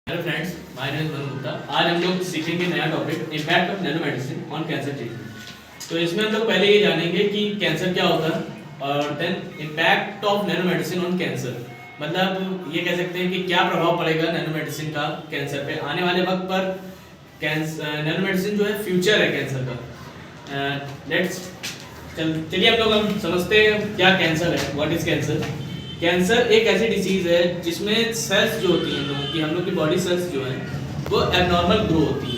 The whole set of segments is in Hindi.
Hello friends, my name is Varun Gupta. आज हम लोग सीखेंगे नया topic impact of nano medicine on cancer treatment. तो इसमें हम लोग पहले ये जानेंगे कि कैंसर क्या होता है और then impact of nano medicine on cancer. मतलब ये कह सकते हैं कि क्या प्रभाव पड़ेगा नैनो मेडिसिन का कैंसर पे आने वाले वक्त पर। कैंसर नैनो मेडिसिन जो है फ्यूचर है कैंसर का। चलिए हम समझते हैं क्या कैंसर है, व्हाट इज कैंसर। कैंसर एक ऐसी डिसीज है जिसमें सेल्स जो होती हैं हम लोग की बॉडी सेल्स जो हैं वो एबनॉर्मल ग्रो होती है।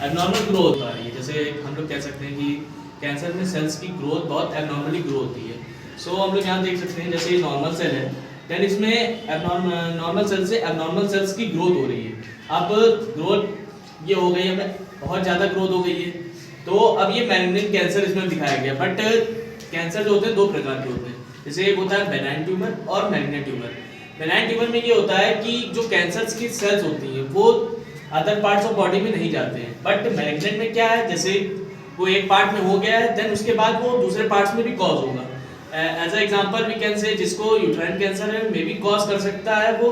एबनॉर्मल ग्रो होता है, जैसे हम लोग कह सकते हैं कि कैंसर में सेल्स की ग्रोथ बहुत एबनॉर्मली ग्रो होती है। सो हम लोग यहाँ देख सकते हैं जैसे ये नॉर्मल सेल है, देन इसमें नॉर्मल सेल से एबनॉर्मल सेल्स की ग्रोथ हो रही है। अब ग्रोथ ये हो गई है, हमें बहुत ज़्यादा ग्रोथ हो गई है, तो अब ये मैलिग्नेंट कैंसर इसमें दिखाया गया। बट कैंसर जो होते हैं दो प्रकार के होते हैं, जैसे एक होता है बेनाइन ट्यूमर और मैलिग्नेंट ट्यूमर। बेनाइन ट्यूमर में ये होता है कि जो कैंसर की सेल्स होती हैं वो अदर पार्ट्स ऑफ बॉडी में नहीं जाते हैं। बट मैलिग्नेंट में क्या है, जैसे वो एक पार्ट में हो गया है, देन उसके बाद वो दूसरे पार्ट्स में भी कॉज होगा। As a example we can say जिसको यूट्राइन कैंसर है मे बी कॉज कर सकता है वो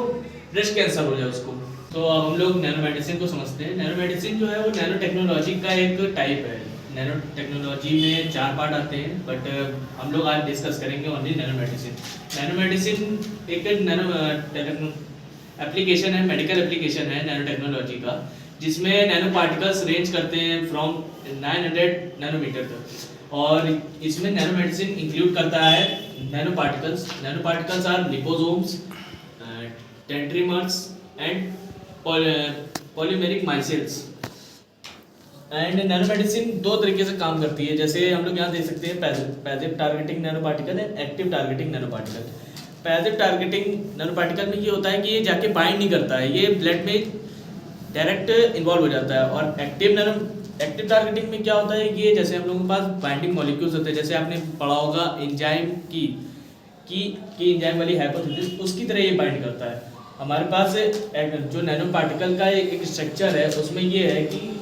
ब्रेस्ट कैंसर हो जाए उसको। तो अब हम लोग नैनो मेडिसिन को समझते हैं। नैनो मेडिसिन जो है वो नैनो टेक्नोलॉजी का एक टाइप है। नैनो टेक्नोलॉजी में 4 पार्ट आते हैं, बट हम लोग आज डिस्कस करेंगे only nano medicine. Nano medicine एक नैनो एप्लीकेशन है, मेडिकल एप्लीकेशन है नैनो टेक्नोलॉजी का, जिसमें नैनो पार्टिकल्स रेंज करते हैं फ्रॉम 900 नैनोमीटर तक। और इसमें नैनो मेडिसिन इंक्लूड करता है nano particles. Nano particles are liposomes, dendrimers and polymeric micelles. And nano medicine दो तरीके से काम करती है, जैसे हम लोग यहाँ देख सकते हैं passive targeting nano particle and active targeting nano particle. Passive targeting nano particle में ये होता है कि ये जाके बाइंड नहीं करता है, ये ब्लड में डायरेक्ट इन्वॉल्व हो जाता है। और एक्टिव टारगेटिंग में क्या होता है कि ये जैसे हम लोगों के पास बाइंडिंग मॉलिक्यूल्स होते हैं, जैसे आपने पढ़ा होगा एंजाइम की एंजाइम वाली हाइपोथेसिस, उसकी तरह ये बाइंड करता है। हमारे पास जो नैनो पार्टिकल का एक स्ट्रक्चर है, उसमें ये है कि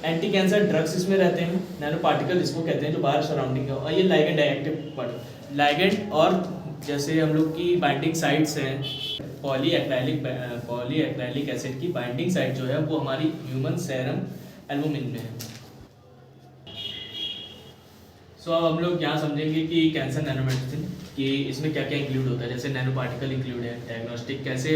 एंटी कैंसर ड्रग्स इसमें रहते हैं, नैनो पार्टिकल इसको कहते हैं जो बाहर सराउंडिंग है, और ये लाइगेंड है, एक्टिव पार्टिकल लाइगेंड। और जैसे हम लोग की बाइंडिंग साइट्स हैं, पॉलीएक्राइलिक एसिड की बाइंडिंग साइट जो है वो हमारी ह्यूमन सेरम एल्बुमिन में है। सो अब हम लोग यहाँ समझेंगे कि कैंसर नैनो मेडिसिन कि इसमें क्या क्या इंक्लूड होता है। जैसे नैनो पार्टिकल इंक्लूड है, डायग्नोस्टिक कैसे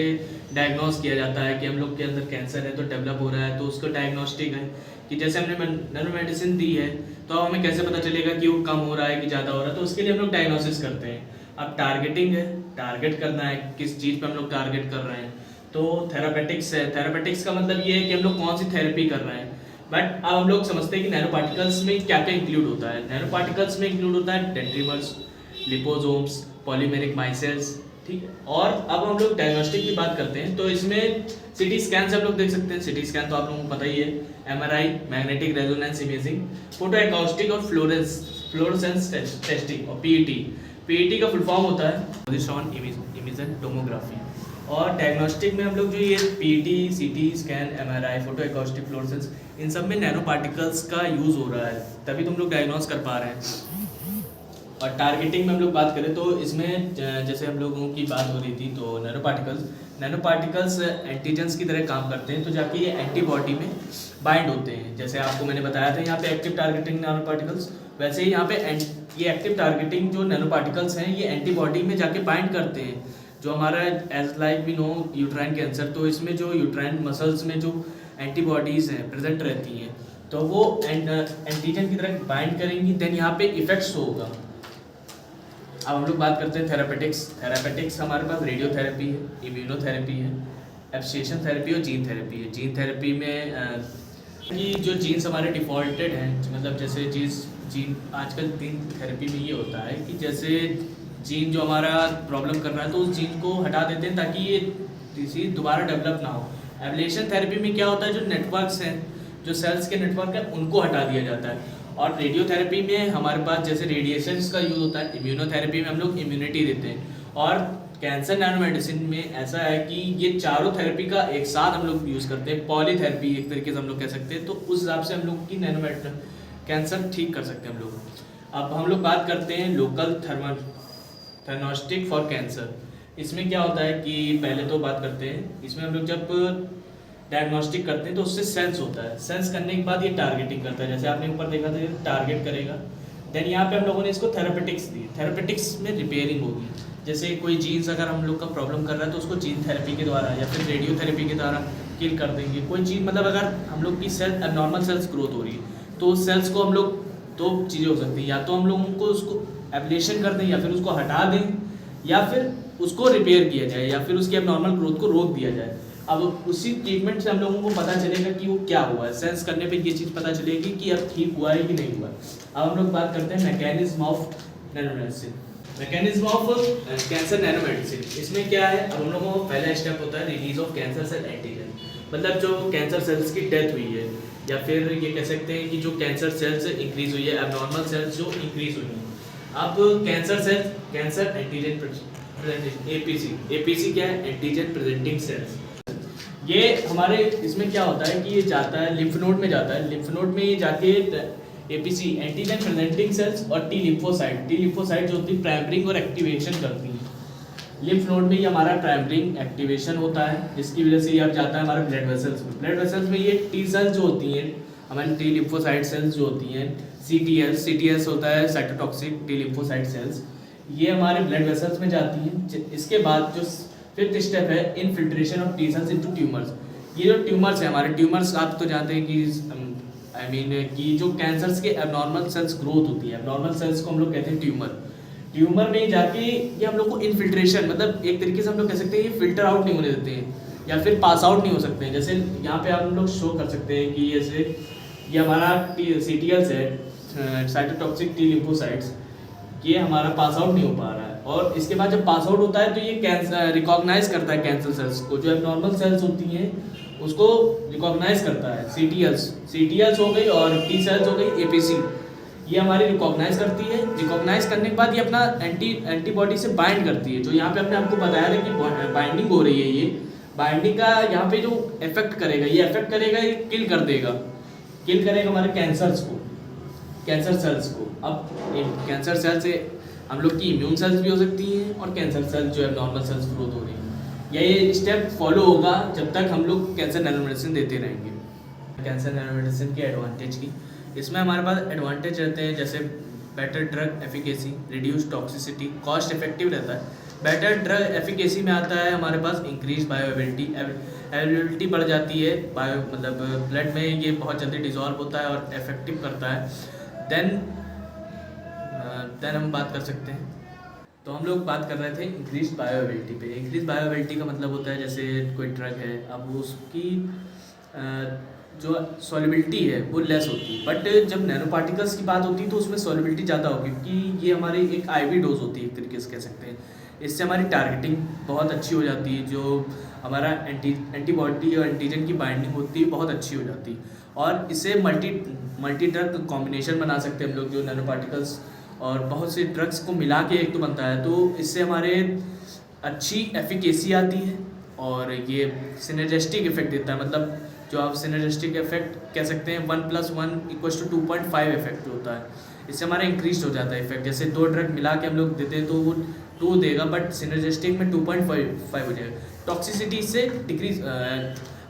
डायग्नोस किया जाता है कि हम लोग के अंदर कैंसर है तो डेवलप हो रहा है, तो उसको डायग्नोस्टिक है कि जैसे हमने नैनो मेडिसिन दी है तो हमें कैसे पता चलेगा कि वो कम हो रहा है कि ज़्यादा हो रहा है, तो उसके लिए हम लोग डायग्नोसिस करते हैं। अब टारगेटिंग है, टारगेट करना है किस चीज़ पे हम लोग टारगेट कर रहे हैं। तो थेरापेटिक्स है, थेरापेटिक्स का मतलब ये है कि हम लोग कौन सी थेरेपी कर रहे हैं। बट अब हम लोग समझते हैं कि नैनो पार्टिकल्स में क्या क्या इंक्लूड होता है। नैनो पार्टिकल्स में इंक्लूड होता है डेंड्रीमर्स, लिपोसोम्स, पॉलीमेरिक माइसेल्स, ठीक है। और अब हम लोग डायग्नोस्टिक की बात करते हैं, तो इसमें सिटी स्कैन से हम लोग देख सकते हैं। सिटी स्कैन तो आप लोगों को पता ही है, MRI, magnetic resonance imaging, photo acoustic और फ्लोरेसेंस टेस्टिंग और पीईटी। पीईटी का फुल फॉर्म होता है पोजिशन इमेजन टोमोग्राफी। और डायग्नोस्टिक में हम लोग जो ये PET, CT scan, MRI, photo acoustic, fluorescence, इन सब में नैनो पार्टिकल्स का यूज़ हो रहा है, तभी तुम लोग डायग्नोस कर पा रहे हैं। और टारगेटिंग में हम लोग बात करें तो इसमें जैसे हम लोगों की बात हो रही थी, तो नैनो पार्टिकल्स एंटीजेंस की तरह काम करते हैं, तो जाके ये एंटीबॉडी में बाइंड होते हैं। जैसे आपको मैंने बताया था यहाँ पे एक्टिव टारगेटिंग नैनो पार्टिकल्स, वैसे ही यहाँ पे ये एक्टिव टारगेटिंग जो नैनो पार्टिकल्स हैं ये एंटीबॉडी में जाके बाइंड करते हैं। जो हमारा as like we know uterine cancer, तो इसमें जो यूट्राइन मसल्स में जो एंटीबॉडीज़ हैं प्रेजेंट रहती हैं, तो वो एंटीजन की तरह बाइंड करेंगी, देन यहाँ पे इफेक्ट्स होगा। अब हम लोग बात करते हैं थेरापेटिक्स। थेरापेटिक्स हमारे पास रेडियोथेरेपी है, इम्यूनोथेरेपी है, एब्स्ट्रेशन थेरेपी और जीन थेरेपी है। जीन थेरेपी में कि जो जीन्स हमारे डिफॉल्टेड हैं, मतलब जैसे जीन आजकल जीन थेरेपी में ये होता है कि जैसे जीन जो हमारा प्रॉब्लम कर रहा है तो उस जीन को हटा देते हैं ताकि ये डिसीज दोबारा डेवलप ना हो। एब्लेशन थेरेपी में क्या होता है, जो नेटवर्क्स हैं, जो सेल्स के नेटवर्क हैं, उनको हटा दिया जाता है। और रेडियोथेरेपी में हमारे पास जैसे रेडिएशंस का यूज़ होता है। इम्यूनोथेरेपी में हम लोग इम्यूनिटी देते हैं। और कैंसर नैनो मेडिसिन में ऐसा है कि ये चारों थेरेपी का एक साथ हम लोग यूज़ करते हैं, पॉलीथेरेपी एक तरीके से हम लोग कह सकते हैं। तो उस हिसाब से हम लोग की नैनो मेडिसिन कैंसर ठीक कर सकते हैं हम लोग। अब हम लोग बात करते हैं लोकल थर्मोस्टिक फॉर कैंसर। इसमें क्या होता है कि पहले तो बात करते हैं, इसमें हम लोग जब डायग्नोस्टिक करते हैं तो उससे सेंस होता है, सेंस करने के बाद ये टारगेटिंग करता है, जैसे आपने ऊपर देखा था ये टारगेट करेगा। देन यहाँ पे हम लोगों ने इसको थेरापेटिक्स दी, थेरापेटिक्स में रिपेयरिंग होगी, जैसे कोई जीन्स अगर हम लोग का प्रॉब्लम कर रहा है तो उसको जीन थेरेपी के द्वारा या फिर रेडियोथेरेपी के द्वारा किल कर देंगे। कोई चीज़ मतलब अगर हम लोग की सेल एबनॉर्मल सेल्स ग्रोथ हो रही है तो उस सेल्स को हम लोग, दो चीज़ें हो सकती हैं, या तो हम लोग उनको उसको एब्लेशन कर दें या फिर उसको हटा दें या फिर उसको रिपेयर किया जाए या फिर उसकी एबनॉर्मल ग्रोथ को रोक दिया जाए। अब उसी ट्रीटमेंट से हम लोगों को पता चलेगा कि वो क्या हुआ है, सेंस करने पे ये चीज़ पता चलेगी कि अब ठीक हुआ है कि नहीं हुआ। अब हम लोग बात करते हैं mechanism of nanomedicine. Mechanism of cancer nanomedicine, इसमें क्या है, अब हम लोगों को पहला स्टेप होता है release of cancer cell antigen, मतलब जो कैंसर सेल्स की डेथ हुई है या फिर ये कह सकते हैं कि जो कैंसर सेल्स इंक्रीज हुई है, एबनॉर्मल सेल्स जो इंक्रीज हुई हैं। अब cancer cells, cancer antigen presentation, APC क्या है, एंटीजन प्रेजेंटिंग सेल्स। ये हमारे इसमें क्या होता है कि ये जाता है लिम्फ नोड में, जाता है लिम्फ नोड में, ये जाके एपीसी एंटीजन प्रेजेंटिंग सेल्स और टी लिम्फोसाइट जो होती है प्राइमरिंग और एक्टिवेशन करती है। लिम्फ नोड में ये हमारा प्राइमरिंग एक्टिवेशन होता है, जिसकी वजह से ये अब जाता है हमारे ब्लड वेसल्स में ये टी सेल्स जो होती हैं हमारी टी लिम्फोसाइट सेल्स जो होती हैं, सीटीएस होता है साइटोटॉक्सिक टी लिम्फोसाइट सेल्स, ये हमारे ब्लड वेसल्स में जाती हैं। इसके बाद जो फिफ्थ स्टेप है infiltration of T cells into tumours. ये जो ट्यूमर्स है हमारे, ट्यूमर्स आप तो जानते हैं कि कि जो कैंसर्स के एबनॉर्मल सेल्स ग्रोथ होती है, एबनॉर्मल सेल्स को हम लोग कहते हैं ट्यूमर में जाके ये हम लोग को इनफिल्ट्रेशन, मतलब एक तरीके से हम लोग कह सकते हैं ये फिल्टर आउट नहीं होने देते हैं या फिर पास आउट नहीं हो सकते हैं। जैसे यहाँ पे हम लोग शो कर सकते हैं कि जैसे ये हमारा सीटीएल्स है साइटोटॉक्सिक टी लिम्फोसाइट्स, ये हमारा पास आउट नहीं हो पा रहा है, और इसके बाद जब पास आउट होता है तो ये कैंसर रिकॉग्नाइज करता है कैंसर सेल्स को, जो एबनॉर्मल सेल्स होती हैं उसको रिकॉग्नाइज करता है। सीटीएल्स हो गई और टी सेल्स हो गई एपीसी, ये हमारी रिकॉग्नाइज करती है। रिकॉग्नाइज करने के बाद ये अपना एंटीबॉडी से बाइंड करती है, जो यहाँ पे हमने आपको बताया था कि बाइंडिंग हो रही है, ये बाइंडिंग का यहाँ पे जो इफेक्ट करेगा, ये किल करेगा हमारे कैंसर सेल्स को। अब कैंसर सेल से हम लोग की इम्यून सेल्स भी हो सकती हैं और कैंसर सेल्स जो है नॉर्मल सेल्स ग्रोथ हो रही है। ये स्टेप फॉलो होगा जब तक हम लोग कैंसर नैनोमेडिसिन देते रहेंगे। कैंसर नैनोमेडिसिन के एडवांटेज की, इसमें हमारे पास एडवांटेज रहते हैं जैसे better drug efficacy, reduce toxicity, cost effective रहता है। बेटर ड्रग एफिकेसी में आता है हमारे पास इंक्रीज बायोअवेलेबिलिटी बढ़ जाती है, मतलब ब्लड में ये बहुत जल्दी डिजॉल्व होता है और इफेक्टिव करता है। देन हम बात कर सकते हैं, तो हम लोग बात कर रहे थे इंक्रीज बायोअवेलेबिलिटी पे। इंक्रीज बायोअवेलेबिलिटी का मतलब होता है जैसे कोई ड्रग है, अब उसकी जो सॉल्युबिलिटी है वो लेस होती है, बट जब नैनो पार्टिकल्स की बात होती है तो उसमें सॉल्युबिलिटी ज़्यादा होगी, क्योंकि ये हमारी एक आईवी डोज होती है एक तरीके से कह सकते हैं। इससे हमारी टारगेटिंग बहुत अच्छी हो जाती है, जो हमारा एंटीबॉडी और एंटीजन की बाइंडिंग होती है बहुत अच्छी हो जाती है, और इससे मल्टी ड्रग कॉम्बिनेशन बना सकते हैं हम लोग, जो नैनो पार्टिकल्स और बहुत से ड्रग्स को मिला के एक तो बनता है, तो इससे हमारे अच्छी एफिकेसी आती है और ये सिनर्जिस्टिक इफेक्ट देता है। मतलब जो आप सिनर्जिस्टिक इफेक्ट कह सकते हैं 1 + 1 = 2.5 इफेक्ट होता है, इससे हमारा इंक्रीज हो जाता है इफेक्ट। जैसे 2 ड्रग मिला के हम लोग देते हैं तो वो 2 देगा, बट सिनर्जिस्टिक में 2.5 हो जाएगा। टॉक्सिसिटी इससे डिक्रीज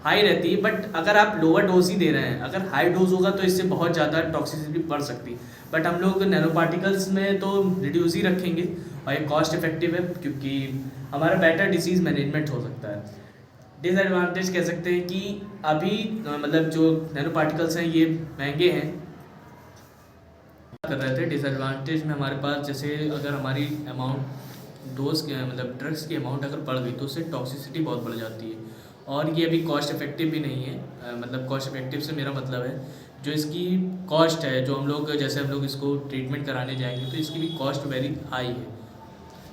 हाई रहती है, बट अगर आप लोअर डोज ही दे रहे हैं, अगर हाई डोज होगा तो इससे बहुत ज़्यादा टॉक्सिसिटी बढ़ सकती है, बट हम लोग नैनो पार्टिकल्स में तो रिड्यूस ही रखेंगे और ये कॉस्ट इफेक्टिव है क्योंकि हमारा बेटर डिसीज़ मैनेजमेंट हो सकता है। डिसएडवांटेज कह सकते हैं कि अभी मतलब जो नैनो पार्टिकल्स हैं ये महंगे हैं कर रहे थे। डिसएडवांटेज में हमारे पास जैसे अगर हमारी अमाउंट डोज के मतलब ड्रग्स की अमाउंट अगर बढ़ गई तो उससे टॉक्सिसिटी बहुत बढ़ जाती है, और ये अभी कॉस्ट इफेक्टिव भी नहीं है। मतलब कॉस्ट इफेक्टिव से मेरा मतलब है जो इसकी कॉस्ट है, जो हम लोग जैसे हम लोग इसको ट्रीटमेंट कराने जाएंगे तो इसकी भी कॉस्ट वेरी हाई है।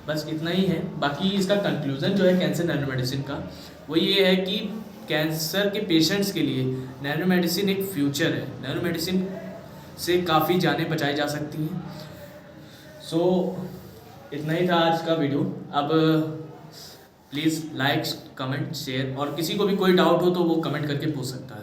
बस इतना ही है। बाकी इसका कंक्लूज़न जो है कैंसर नैनो मेडिसिन का वो ये है कि कैंसर के पेशेंट्स के लिए नैनो मेडिसिन एक फ्यूचर है। नैनो मेडिसिन से काफ़ी जानें बचाई जा सकती हैं। सो इतना ही था आज का वीडियो। अब प्लीज़ लाइक, कमेंट, शेयर, और किसी को भी कोई डाउट हो तो वो कमेंट करके पूछ सकता है।